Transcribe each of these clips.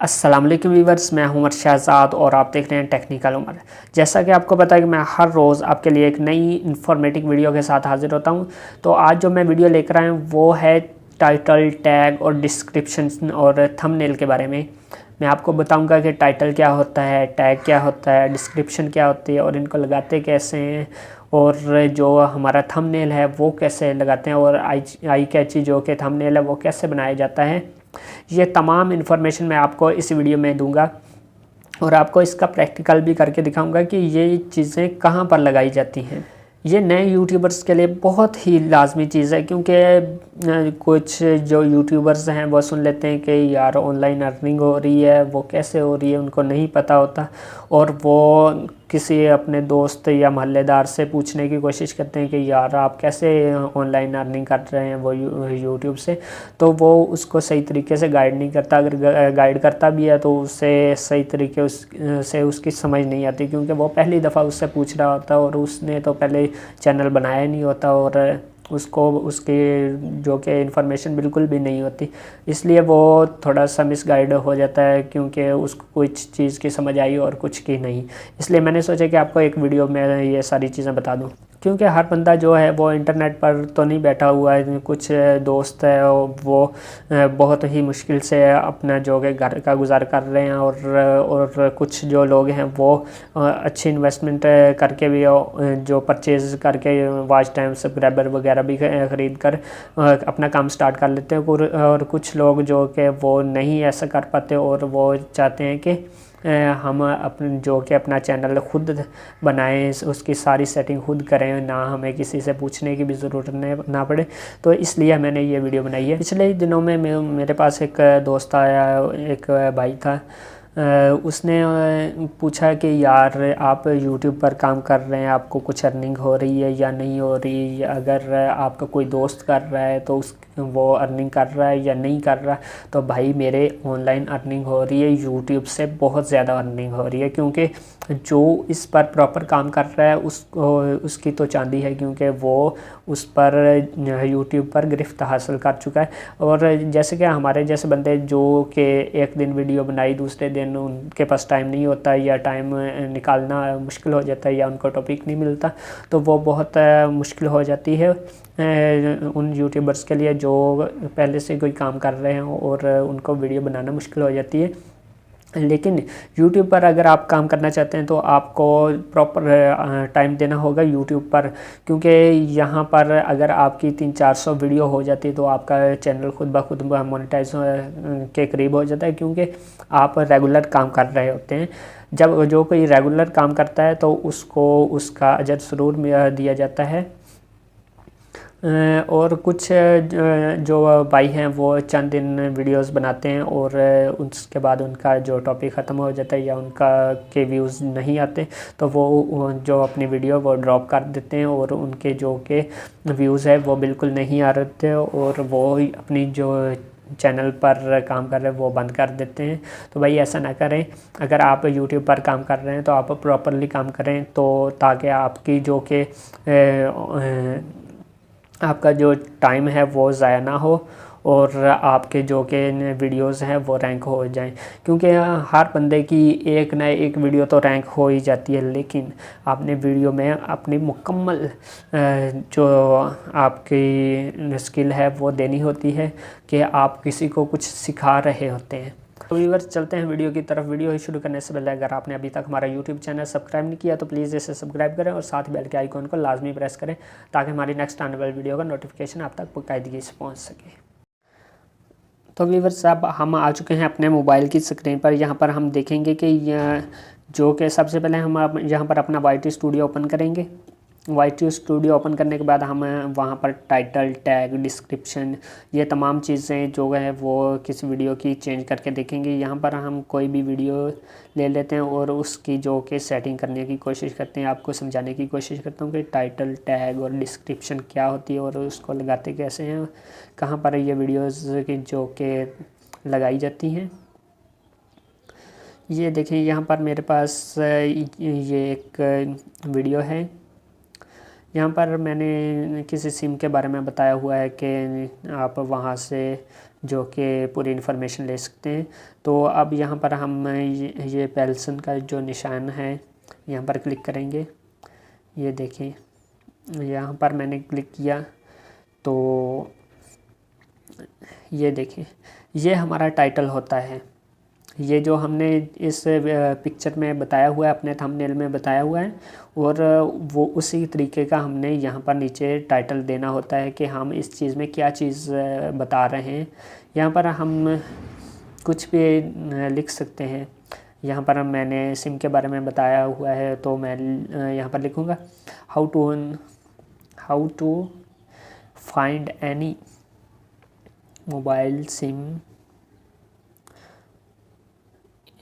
अस्सलाम वालेकुम व्यूअर्स, मैं हूं उमर शहजाद और आप देख रहे हैं टेक्निकल उमर। जैसा कि आपको पता है कि मैं हर रोज़ आपके लिए एक नई इन्फॉर्मेटिव वीडियो के साथ हाजिर होता हूं। तो आज जो मैं वीडियो लेकर आया हूं वो है टाइटल, टैग और डिस्क्रिप्शन और थंबनेल के बारे में। मैं आपको बताऊंगा कि टाइटल क्या होता है, टैग क्या होता है, डिस्क्रिप्शन क्या होती है और इनको लगाते कैसे हैं, और जो हमारा थंबनेल है वो कैसे लगाते हैं, और आई कैची जो कि थंबनेल है वो कैसे बनाया जाता है। ये तमाम इन्फॉर्मेशन मैं आपको इस वीडियो में दूंगा और आपको इसका प्रैक्टिकल भी करके दिखाऊंगा कि ये चीज़ें कहाँ पर लगाई जाती हैं। ये नए यूट्यूबर्स के लिए बहुत ही लाजमी चीज़ है, क्योंकि कुछ जो यूट्यूबर्स हैं वो सुन लेते हैं कि यार ऑनलाइन अर्निंग हो रही है, वो कैसे हो रही है उनको नहीं पता होता, और वो किसी अपने दोस्त या मोहल्लेदार से पूछने की कोशिश करते हैं कि यार आप कैसे ऑनलाइन अर्निंग कर रहे हैं वो यूट्यूब से। तो वो उसको सही तरीके से गाइड नहीं करता, अगर गाइड करता भी है तो उसे सही तरीके से उसकी समझ नहीं आती, क्योंकि वो पहली दफ़ा उससे पूछ रहा होता और उसने तो पहले चैनल बनाया नहीं होता और उसको उसकी जो कि इन्फॉर्मेशन बिल्कुल भी नहीं होती। इसलिए वो थोड़ा सा मिसगाइड हो जाता है, क्योंकि उसको कुछ चीज़ की समझ आई और कुछ की नहीं। इसलिए मैंने सोचा कि आपको एक वीडियो में ये सारी चीज़ें बता दूं, क्योंकि हर बंदा जो है वो इंटरनेट पर तो नहीं बैठा हुआ है। कुछ दोस्त है वो बहुत ही मुश्किल से अपना जो है घर का गुजार कर रहे हैं, और कुछ जो लोग हैं वो अच्छी इन्वेस्टमेंट करके भी जो परचेज़ करके वॉच टाइम सब्सक्राइबर वगैरह भी ख़रीद कर अपना काम स्टार्ट कर लेते हैं। और कुछ लोग जो कि वो नहीं ऐसा कर पाते और वो चाहते हैं कि हम अपने जो कि अपना चैनल खुद बनाएं, उसकी सारी सेटिंग खुद करें, ना हमें किसी से पूछने की भी ज़रूरत ना पड़े। तो इसलिए मैंने ये वीडियो बनाई है। पिछले दिनों में मेरे पास एक दोस्त आया, एक भाई था। उसने पूछा कि यार आप YouTube पर काम कर रहे हैं, आपको कुछ अर्निंग हो रही है या नहीं हो रही, अगर आपका कोई दोस्त कर रहा है तो वो अर्निंग कर रहा है या नहीं कर रहा। तो भाई मेरे ऑनलाइन अर्निंग हो रही है, यूट्यूब से बहुत ज़्यादा अर्निंग हो रही है, क्योंकि जो इस पर प्रॉपर काम कर रहा है उसकी तो चांदी है, क्योंकि वो उस पर यूट्यूब पर गिरफ्त हासिल कर चुका है। और जैसे कि हमारे जैसे बंदे जो कि एक दिन वीडियो बनाई, दूसरे दिन उनके पास टाइम नहीं होता या टाइम निकालना मुश्किल हो जाता है या उनको टॉपिक नहीं मिलता, तो वो बहुत मुश्किल हो जाती है उन यूट्यूबर्स के लिए जो पहले से कोई काम कर रहे हैं और उनको वीडियो बनाना मुश्किल हो जाती है। लेकिन YouTube पर अगर आप काम करना चाहते हैं तो आपको प्रॉपर टाइम देना होगा YouTube पर, क्योंकि यहाँ पर अगर आपकी 300-400 वीडियो हो जाती है तो आपका चैनल खुद ब खुद मोनेटाइज के करीब हो जाता है, क्योंकि आप रेगुलर काम कर रहे होते हैं। जब जो कोई रेगुलर काम करता है तो उसको उसका अजर ज़रूर दिया जाता है। और कुछ जो भाई हैं वो चंद दिन वीडियोस बनाते हैं और उसके बाद उनका जो टॉपिक ख़त्म हो जाता है या उनका के व्यूज़ नहीं आते, तो वो जो अपनी वीडियो वो ड्रॉप कर देते हैं और उनके जो के व्यूज़ है वो बिल्कुल नहीं आ रहे थे और वो अपनी जो चैनल पर काम कर रहे हैं वो बंद कर देते हैं। तो भाई ऐसा ना करें। अगर आप YouTube पर काम कर रहे हैं तो आप प्रॉपरली काम करें, तो ताकि आपकी जो कि आपका जो टाइम है वो ज़ाया ना हो और आपके जो कि वीडियोस हैं वो रैंक हो जाएं, क्योंकि हर बंदे की एक ना एक वीडियो तो रैंक हो ही जाती है, लेकिन आपने वीडियो में अपनी मुकम्मल जो आपकी स्किल है वो देनी होती है कि आप किसी को कुछ सिखा रहे होते हैं। तो व्यूअर्स चलते हैं वीडियो की तरफ। वीडियो शुरू करने से पहले अगर आपने अभी तक हमारा यूट्यूब चैनल सब्सक्राइब नहीं किया तो प्लीज़ इसे सब्सक्राइब करें और साथ बेल के आइकॉन को लाजमी प्रेस करें, ताकि हमारी नेक्स्ट आने वाली वीडियो का नोटिफिकेशन आप तक बाकायदगी से पहुंच सके। तो व्यूअर्स अब हम आ चुके हैं अपने मोबाइल की स्क्रीन पर। यहाँ पर हम देखेंगे कि जो कि सबसे पहले हम यहाँ पर अपना YT स्टूडियो ओपन करेंगे। YT स्टूडियो ओपन करने के बाद हम वहाँ पर टाइटल, टैग, डिस्क्रिप्शन, ये तमाम चीज़ें जो है वो किस वीडियो की चेंज करके देखेंगे। यहाँ पर हम कोई भी वीडियो ले लेते हैं और उसकी जो कि सेटिंग करने की कोशिश करते हैं। आपको समझाने की कोशिश करता हूँ कि टाइटल, टैग और डिस्क्रिप्शन क्या होती है और उसको लगाते कैसे हैं, कहाँ पर ये वीडियोज़ की जो कि लगाई जाती हैं। ये देखिए यहाँ पर मेरे पास ये एक वीडियो है। यहाँ पर मैंने किसी सिम के बारे में बताया हुआ है कि आप वहाँ से जो कि पूरी इन्फॉर्मेशन ले सकते हैं। तो अब यहाँ पर हम ये पेल्सन का जो निशान है यहाँ पर क्लिक करेंगे। ये देखें, यहाँ पर मैंने क्लिक किया तो ये देखें, ये हमारा टाइटल होता है। ये जो हमने इस पिक्चर में बताया हुआ है, अपने थंबनेल में बताया हुआ है, और वो उसी तरीके का हमने यहाँ पर नीचे टाइटल देना होता है कि हम इस चीज़ में क्या चीज़ बता रहे हैं। यहाँ पर हम कुछ भी लिख सकते हैं। यहाँ पर मैंने सिम के बारे में बताया हुआ है तो मैं यहाँ पर लिखूँगा how to find any mobile SIM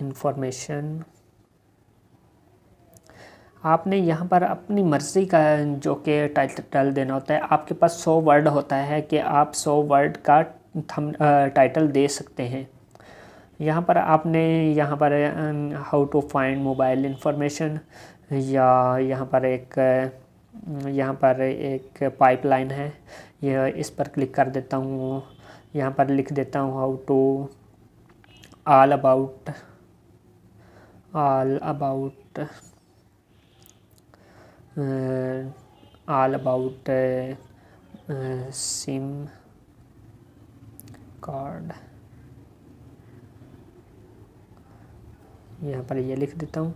information. आपने यहाँ पर अपनी मर्ज़ी का जो कि टाइटल देना होता है। आपके पास 100 वर्ड होता है कि आप 100 वर्ड का टाइटल दे सकते हैं। यहाँ पर आपने यहाँ पर how to find mobile information, या यहाँ पर एक पाइपलाइन है, यह इस पर क्लिक कर देता हूँ। यहाँ पर लिख देता हूँ how to all about SIM card. यहाँ पर ये लिख देता हूँ।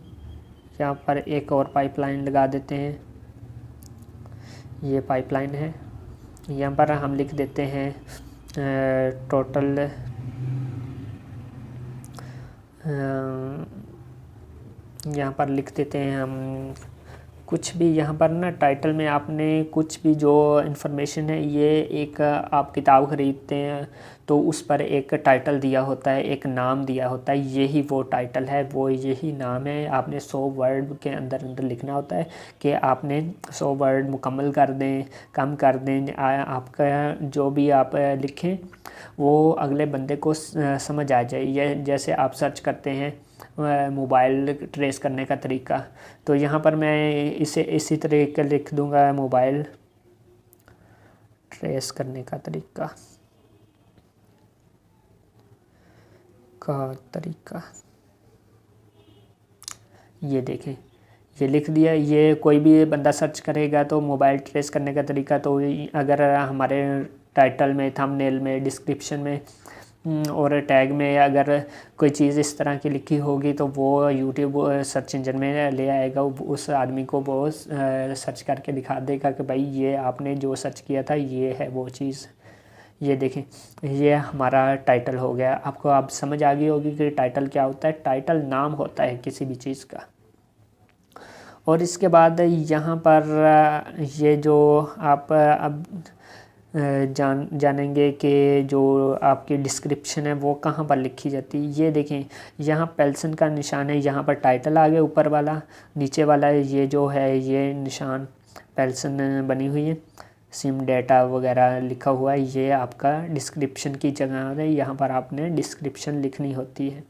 यहाँ पर एक और पाइपलाइन लगा देते हैं, ये पाइपलाइन है। यहाँ पर हम लिख देते हैं टोटल यहाँ पर लिख देते हैं हम कुछ भी। यहाँ पर ना टाइटल में आपने कुछ भी जो इन्फॉर्मेशन है, ये एक आप किताब ख़रीदते हैं तो उस पर एक टाइटल दिया होता है, एक नाम दिया होता है, यही वो टाइटल है, वो यही नाम है। आपने 100 वर्ड के अंदर लिखना होता है कि आपने 100 वर्ड मुकम्मल कर दें, कम कर दें। आपका जो भी आप लिखें वो अगले बंदे को समझ आ जाए। ये जैसे आप सर्च करते हैं मोबाइल ट्रेस करने का तरीका, तो यहाँ पर मैं इसे इसी तरीके लिख दूँगा, मोबाइल ट्रेस करने का तरीका ये देखें, ये लिख दिया। ये कोई भी बंदा सर्च करेगा तो मोबाइल ट्रेस करने का तरीका, तो अगर हमारे टाइटल में, थंबनेल में, डिस्क्रिप्शन में और टैग में अगर कोई चीज़ इस तरह की लिखी होगी तो वो यूट्यूब सर्च इंजन में ले आएगा, उस आदमी को वो सर्च करके दिखा देगा कि भाई ये आपने जो सर्च किया था ये है वो चीज़। ये देखें, ये हमारा टाइटल हो गया। आपको अब समझ आ गई होगी कि टाइटल क्या होता है। टाइटल नाम होता है किसी भी चीज़ का। और इसके बाद यहाँ पर ये जो आप अब जानेंगे कि जो आपकी डिस्क्रिप्शन है वो कहाँ पर लिखी जाती है। ये देखें, यहाँ पेल्सन का निशान है, यहाँ पर टाइटल आ गया ऊपर वाला, नीचे वाला ये जो है ये निशान पेल्सन बनी हुई है, सिम डेटा वगैरह लिखा हुआ है, ये आपका डिस्क्रिप्शन की जगह है। यहाँ पर आपने डिस्क्रिप्शन लिखनी होती है।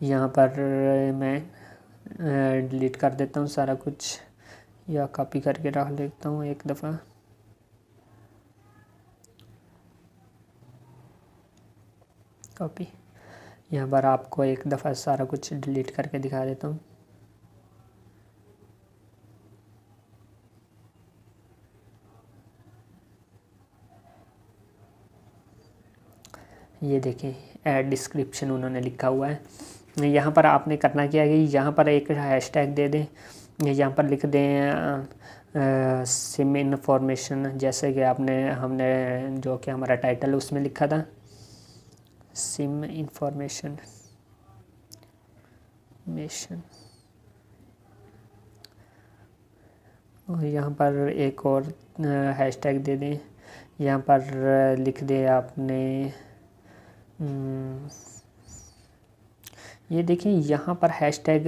यहाँ पर मैं डिलीट कर देता हूँ सारा कुछ, या कॉपी करके रख लेता हूँ एक दफ़ा। कॉपी, यहाँ पर आपको एक दफ़ा सारा कुछ डिलीट करके दिखा देता हूँ। ये देखें, ऐड डिस्क्रिप्शन उन्होंने लिखा हुआ है। यहाँ पर आपने करना क्या है कि यहाँ पर एक हैशटैग दे दें, यहाँ पर लिख दें सिम इन्फॉर्मेशन, जैसे कि हमने जो कि हमारा टाइटल उसमें लिखा था, सिम इंफॉर्मेशन। और यहाँ पर एक और हैशटैग दे दें, यहाँ पर लिख दें आपने ये देखिए, यहाँ पर हैशटैग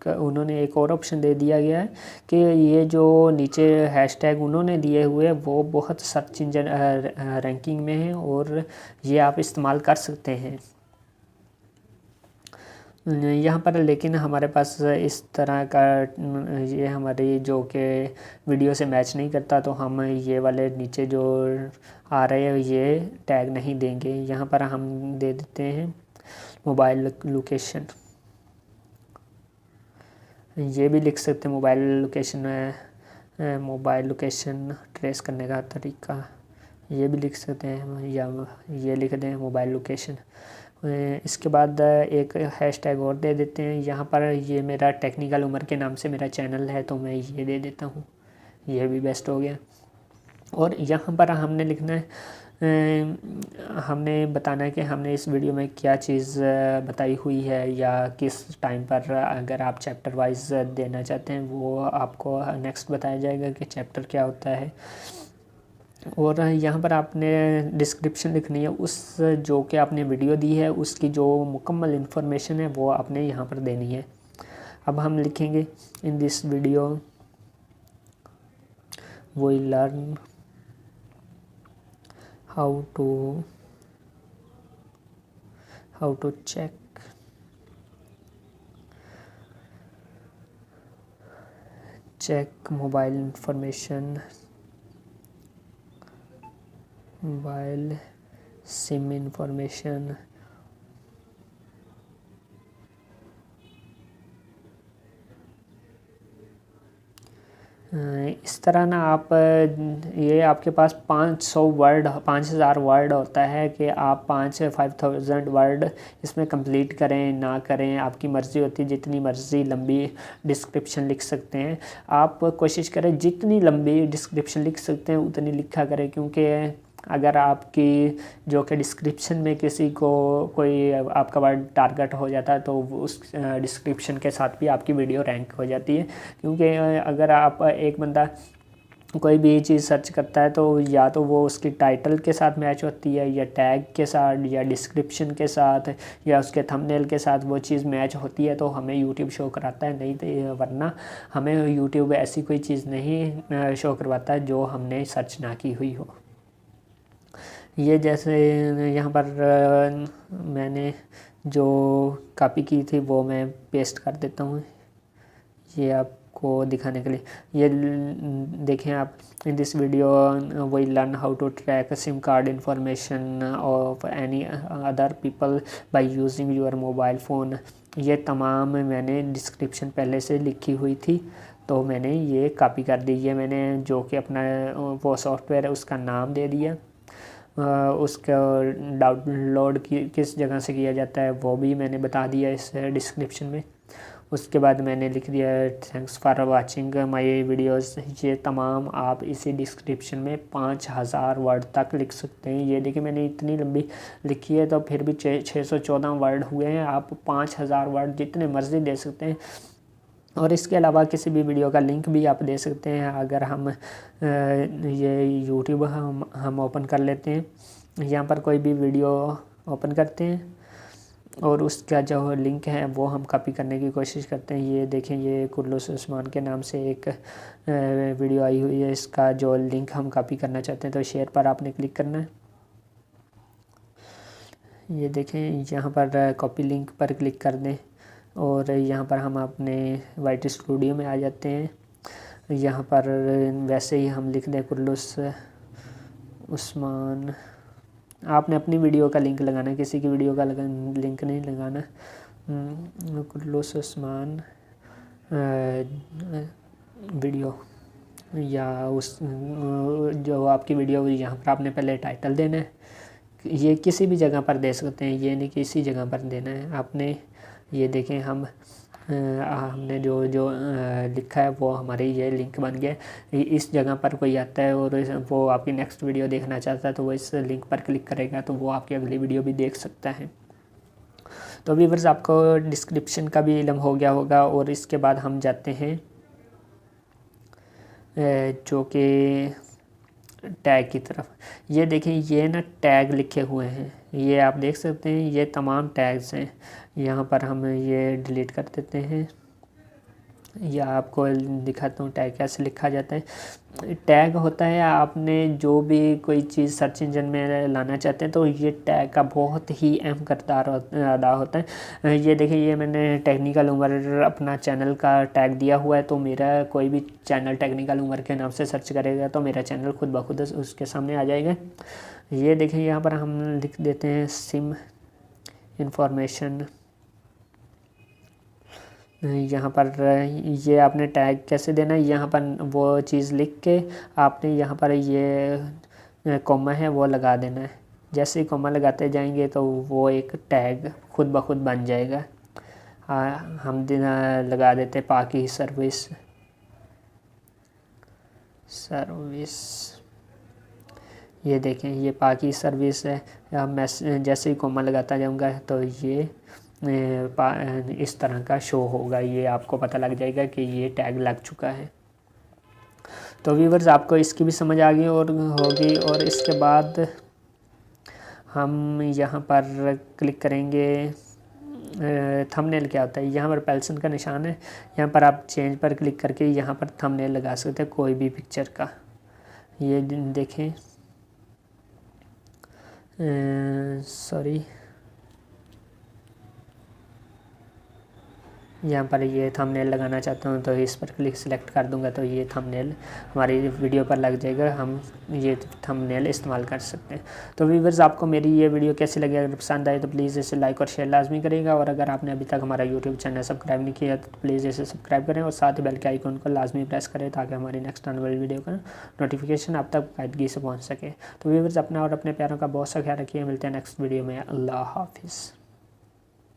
उन्होंने एक और ऑप्शन दे दिया गया है कि ये जो नीचे हैशटैग उन्होंने दिए हुए वो बहुत सर्च इंजन रैंकिंग में है और ये आप इस्तेमाल कर सकते हैं। यहाँ पर लेकिन हमारे पास इस तरह का ये हमारी जो कि वीडियो से मैच नहीं करता, तो हम ये वाले नीचे जो आ रहे हैं ये टैग नहीं देंगे। यहाँ पर हम दे देते हैं मोबाइल लोकेशन। ये भी लिख सकते हैं mobile location, mobile location trace करने का तरीका, ये भी लिख सकते हैं, या ये लिख दें मोबाइल लोकेशन। इसके बाद एक हैशटैग और दे देते हैं। यहाँ पर ये मेरा टेक्निकल उमर के नाम से मेरा चैनल है, तो मैं ये दे देता हूँ, ये भी बेस्ट हो गया। और यहाँ पर हमने लिखना है, हमने बताना है कि हमने इस वीडियो में क्या चीज़ बताई हुई है, या किस टाइम पर अगर आप चैप्टर वाइज देना चाहते हैं वो आपको नेक्स्ट बताया जाएगा कि चैप्टर क्या होता है। और यहाँ पर आपने डिस्क्रिप्शन लिखनी है, उस जो कि आपने वीडियो दी है उसकी जो मुकम्मल इन्फॉर्मेशन है वो आपने यहाँ पर देनी है। अब हम लिखेंगे in this video we learn how to check mobile information, mobile SIM information, इस तरह ना आप ये आपके पास 5000 वर्ड होता है कि आप 5000 वर्ड इसमें कंप्लीट करें ना करें, आपकी मर्ज़ी होती है। जितनी मर्ज़ी लंबी डिस्क्रिप्शन लिख सकते हैं। आप कोशिश करें जितनी लंबी डिस्क्रिप्शन लिख सकते हैं उतनी लिखा करें, क्योंकि अगर आपकी जो कि डिस्क्रिप्शन में किसी को कोई आपका वर्ड टारगेट हो जाता है तो उस डिस्क्रिप्शन के साथ भी आपकी वीडियो रैंक हो जाती है। क्योंकि अगर आप एक बंदा कोई भी चीज़ सर्च करता है तो या तो वो उसकी टाइटल के साथ मैच होती है, या टैग के साथ, या डिस्क्रिप्शन के साथ, या उसके थंबनेल के साथ वो चीज़ मैच होती है तो हमें यूट्यूब शो कराता है। नहीं तो वरना हमें यूट्यूब ऐसी कोई चीज़ नहीं शो करवाता है जो हमने सर्च ना की हुई हो। ये जैसे यहाँ पर मैंने जो कॉपी की थी वो मैं पेस्ट कर देता हूँ, ये आपको दिखाने के लिए। ये देखें आप, in this video we learn how to track SIM card information of any other people by using your mobile phone. ये तमाम मैंने डिस्क्रिप्शन पहले से लिखी हुई थी, तो मैंने ये कॉपी कर दी। ये मैंने जो कि अपना वो सॉफ्टवेयर है उसका नाम दे दिया, उसका डाउनलोड किस जगह से किया जाता है वो भी मैंने बता दिया इस डिस्क्रिप्शन में। उसके बाद मैंने लिख दिया thanks for watching my videos. ये तमाम आप इसी डिस्क्रिप्शन में 5000 वर्ड तक लिख सकते हैं। ये देखिए मैंने इतनी लंबी लिखी है तो फिर भी 614 वर्ड हुए हैं। आप 5000 वर्ड जितने मर्ज़ी दे सकते हैं। और इसके अलावा किसी भी वीडियो का लिंक भी आप दे सकते हैं। अगर हम ये यूट्यूब हम ओपन कर लेते हैं, यहाँ पर कोई भी वीडियो ओपन करते हैं और उसका जो लिंक है वो हम कॉपी करने की कोशिश करते हैं। ये देखें, ये कुर्लुस उस्मान के नाम से एक वीडियो आई हुई है, इसका जो लिंक हम कॉपी करना चाहते हैं तो शेयर पर आपने क्लिक करना है। ये देखें, यहाँ पर कॉपी लिंक पर क्लिक कर दें और यहाँ पर हम अपने वाइट स्टूडियो में आ जाते हैं। यहाँ पर वैसे ही हम लिख दें कुर्लुस उस्मान। आपने अपनी वीडियो का लिंक लगाना है, किसी की वीडियो का लिंक नहीं लगाना। कुर्लुस उस्मान वीडियो, या उस जो आपकी वीडियो यहाँ पर आपने पहले टाइटल देना है। ये किसी भी जगह पर दे सकते हैं, ये नहीं किसी जगह पर देना है आपने। ये देखें, हमने जो लिखा है वो हमारे ये लिंक बन गया। इस जगह पर कोई आता है और वो आपकी नेक्स्ट वीडियो देखना चाहता है तो वो इस लिंक पर क्लिक करेगा तो वो आपकी अगली वीडियो भी देख सकता है। तो व्यूअर्स, आपको डिस्क्रिप्शन का भी इल्म हो गया होगा। और इसके बाद हम जाते हैं जो कि टैग की तरफ। ये देखें, ये ना टैग लिखे हुए हैं, ये आप देख सकते हैं, ये तमाम टैग्स हैं। यहाँ पर हम ये डिलीट कर देते हैं। या आपको दिखाता हूँ टैग कैसे लिखा जाता है। टैग होता है आपने जो भी कोई चीज़ सर्च इंजन में लाना चाहते हैं तो ये टैग का बहुत ही अहम किरदार अदा होता है। ये देखिए, ये मैंने टेक्निकल उमर अपना चैनल का टैग दिया हुआ है, तो मेरा कोई भी चैनल टेक्निकल उमर के नाम से सर्च करेगा तो मेरा चैनल खुद ब खुद उसके सामने आ जाएगा। ये देखिए, यहाँ पर हम लिख देते हैं सिम इंफॉर्मेशन। यहाँ पर ये आपने टैग कैसे देना है, यहाँ पर वो चीज़ लिख के आपने यहाँ पर ये कॉमा है वो लगा देना है। जैसे ही कॉमा लगाते जाएंगे तो वो एक टैग खुद ब खुद बन जाएगा। हम लगा देते पाकि सर्विस। ये देखें, ये पाकि सर्विस है। मैं जैसे ही कॉमा लगाता जाऊंगा तो ये इस तरह का शो होगा, ये आपको पता लग जाएगा कि ये टैग लग चुका है। तो व्यूअर्स, आपको इसकी भी समझ आ गई और होगी। और इसके बाद हम यहाँ पर क्लिक करेंगे। थंबनेल क्या होता है, यहाँ पर पेल्सन का निशान है, यहाँ पर आप चेंज पर क्लिक करके यहाँ पर थंबनेल लगा सकते हैं कोई भी पिक्चर का। ये देखें, सॉरी, यहाँ पर ये थंबनेल लगाना चाहता हूँ तो इस पर क्लिक सेलेक्ट कर दूंगा तो ये थंबनेल हमारी वीडियो पर लग जाएगा। हम ये थंबनेल इस्तेमाल कर सकते हैं। तो व्यूअर्स, आपको मेरी ये वीडियो कैसी लगी? अगर पसंद आए तो प्लीज़ इसे लाइक और शेयर लाजमी करेगा। और अगर आपने अभी तक हमारा यूट्यूब चैनल सब्सक्राइब नहीं किया तो प्लीज़ इसे सब्सक्राइब करें और साथ ही बेल के आइकन को लाजमी प्रेस करें ताकि हमारी नेक्स्ट आने वाली वीडियो का नोटिफिकेशन आप तक बाकायदगी से पहुँच सके। तो व्यूअर्स, अपना और अपने प्यारों का बहुत सा ख्याल रखिए। मिलते हैं नेक्स्ट वीडियो में। अल्लाह हाफिज़।